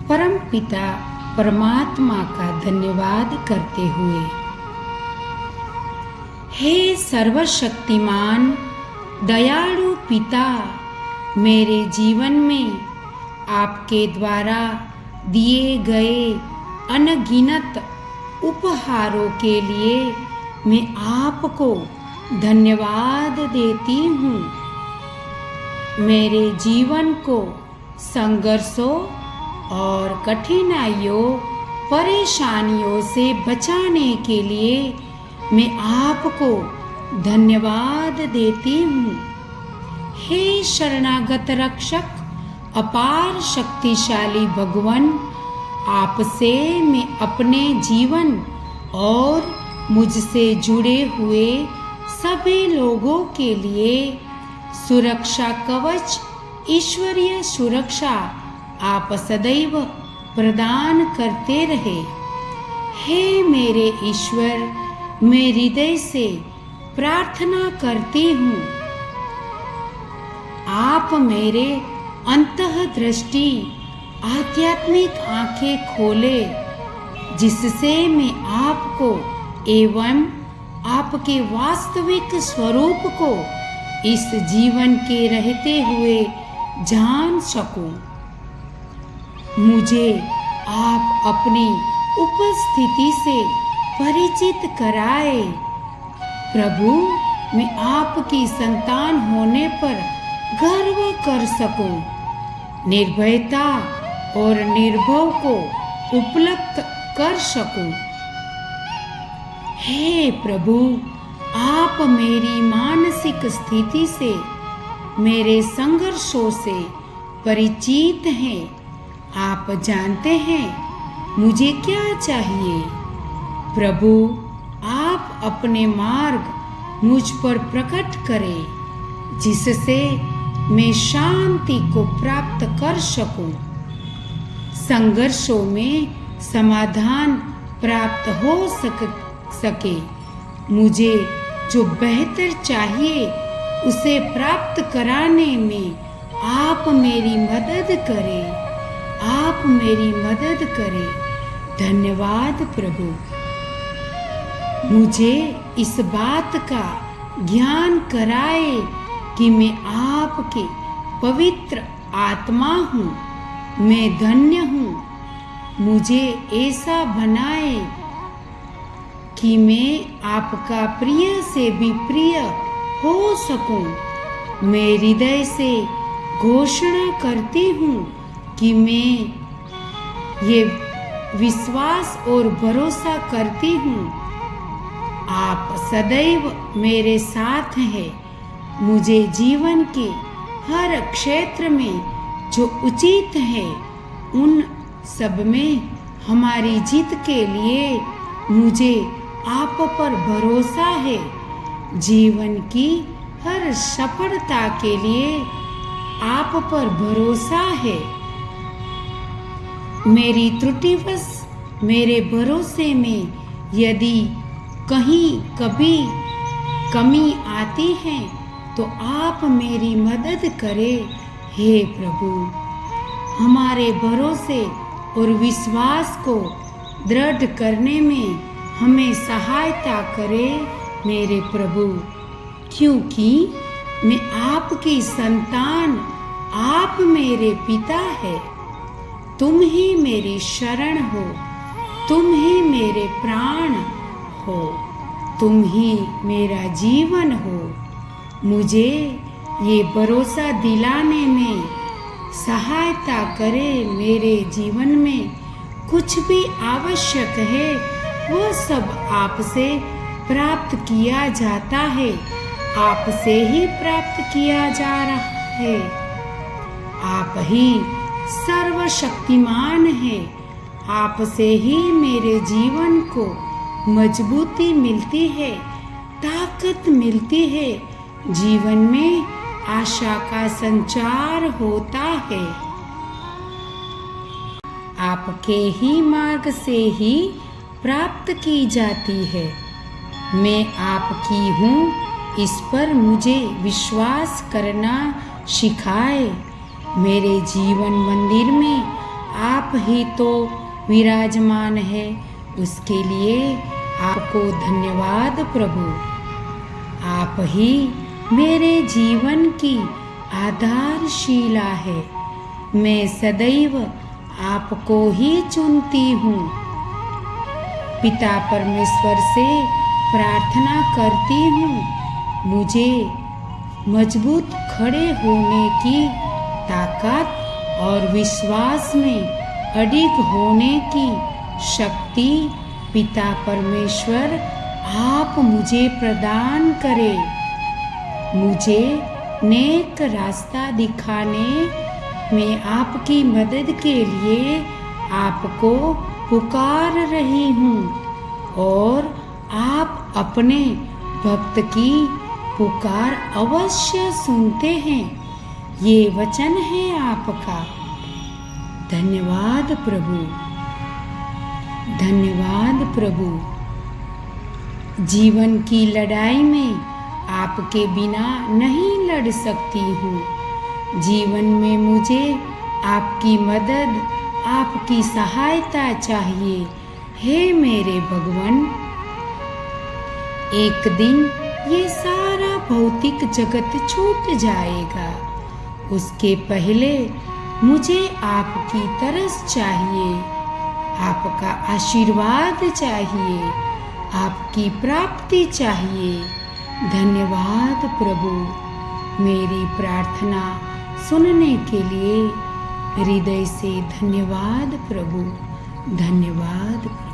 परम पिता परमात्मा का धन्यवाद करते हुए, हे सर्वशक्तिमान दयालु पिता, मेरे जीवन में आपके द्वारा दिए गए अनगिनत उपहारों के लिए मैं आपको धन्यवाद देती हूँ। मेरे जीवन को संघर्षों और कठिनाइयों परेशानियों से बचाने के लिए मैं आपको धन्यवाद देती हूँ। हे शरणागत रक्षक, अपार शक्तिशाली भगवान, आपसे मैं अपने जीवन और मुझसे जुड़े हुए सभी लोगों के लिए सुरक्षा कवच, ईश्वरीय सुरक्षा आप सदैव प्रदान करते रहे। हे मेरे ईश्वर, मैं हृदय से प्रार्थना करती हूँ, आप मेरे अंतः दृष्टि, आध्यात्मिक आंखें खोले, जिससे मैं आपको एवं आपके वास्तविक स्वरूप को इस जीवन के रहते हुए जान सकूं। मुझे आप अपनी उपस्थिति से परिचित कराए। प्रभु, मैं आपकी संतान होने पर गर्व कर सकूं, निर्भयता और निर्भव को उपलब्ध कर सकूं। हे प्रभु, आप मेरी मानसिक स्थिति से, मेरे संघर्षों से परिचित हैं। आप जानते हैं मुझे क्या चाहिए। प्रभु, आप अपने मार्ग मुझ पर प्रकट करें, जिससे मैं शांति को प्राप्त कर सकूं, संघर्षों में समाधान प्राप्त हो सके। मुझे जो बेहतर चाहिए उसे प्राप्त कराने में आप मेरी मदद करें, आप मेरी मदद करें। धन्यवाद प्रभु। मुझे इस बात का ज्ञान कराए कि मैं आपके पवित्र आत्मा हूँ, मैं धन्य हूँ। मुझे ऐसा बनाए कि मैं आपका प्रिय से भी प्रिय हो सकूं। मैं हृदय से घोषणा करती हूँ कि मैं ये विश्वास और भरोसा करती हूँ, आप सदैव मेरे साथ हैं। मुझे जीवन के हर क्षेत्र में जो उचित है, उन सब में हमारी जीत के लिए मुझे आप पर भरोसा है। जीवन की हर सफलता के लिए आप पर भरोसा है। मेरी त्रुटिवश मेरे भरोसे में यदि कहीं कभी कमी आती है तो आप मेरी मदद करें। हे प्रभु, हमारे भरोसे और विश्वास को दृढ़ करने में हमें सहायता करें मेरे प्रभु, क्योंकि मैं आपकी संतान, आप मेरे पिता है। तुम ही मेरी शरण हो, तुम ही मेरे प्राण हो, तुम ही मेरा जीवन हो। मुझे ये भरोसा दिलाने में सहायता करे। मेरे जीवन में कुछ भी आवश्यक है वह सब आपसे प्राप्त किया जाता है, आपसे ही प्राप्त किया जा रहा है। आप ही सर्वशक्तिमान हैं। आपसे ही मेरे जीवन को मजबूती मिलती है, ताकत मिलती है। जीवन में आशा का संचार होता है। आपके ही मार्ग से ही प्राप्त की जाती है। मैं आपकी हूँ, इस पर मुझे विश्वास करना सिखाए। मेरे जीवन मंदिर में आप ही तो विराजमान है, उसके लिए आपको धन्यवाद प्रभु। आप ही मेरे जीवन की आधारशिला है। मैं सदैव आपको ही चुनती हूँ। पिता परमेश्वर से प्रार्थना करती हूँ, मुझे मजबूत खड़े होने की ताकत और विश्वास में अडिग होने की शक्ति पिता परमेश्वर आप मुझे प्रदान करें। मुझे नेक रास्ता दिखाने में आपकी मदद के लिए आपको पुकार रही हूँ और आप अपने भक्त की पुकार अवश्य सुनते हैं। ये वचन है आपका। धन्यवाद प्रभु, धन्यवाद प्रभु। जीवन की लड़ाई में आपके बिना नहीं लड़ सकती हूँ। जीवन में मुझे आपकी मदद, आपकी सहायता चाहिए। हे मेरे भगवान, एक दिन ये सारा भौतिक जगत छूट जाएगा। उसके पहले मुझे आपकी तरस चाहिए, आपका आशीर्वाद चाहिए, आपकी प्राप्ति चाहिए। धन्यवाद प्रभु, मेरी प्रार्थना सुनने के लिए हृदय से धन्यवाद प्रभु, धन्यवाद प्रभु।